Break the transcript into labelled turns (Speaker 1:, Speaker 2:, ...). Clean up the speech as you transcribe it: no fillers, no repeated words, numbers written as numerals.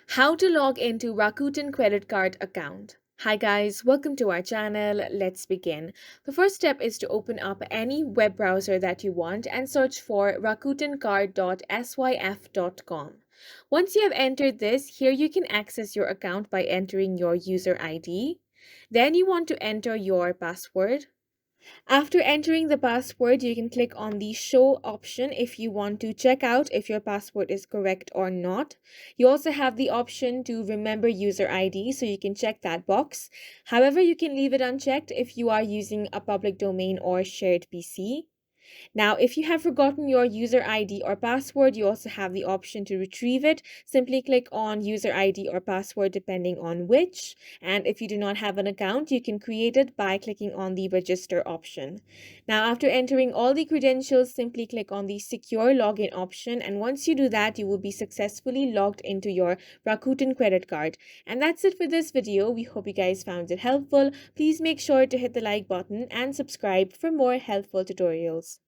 Speaker 1: How to log into Rakuten Credit Card account. Hi guys, welcome to our channel. Let's begin. The first step is to open up any web browser that you want and search for rakutencard.syf.com. Once you have entered this, here you can access your account by entering your user ID. Then you want to enter your password. After entering the password, you can click on the show option if you want to check out if your password is correct or not. You also have the option to remember user ID, so you can check that box. However, you can leave it unchecked if you are using a public domain or shared PC. Now, if you have forgotten your user ID or password, you also have the option to retrieve it. Simply click on user ID or password depending on which. And if you do not have an account, you can create it by clicking on the register option. Now, after entering all the credentials, simply click on the secure login option. And once you do that, you will be successfully logged into your Rakuten credit card. And that's it for this video. We hope you guys found it helpful. Please make sure to hit the like button and subscribe for more helpful tutorials.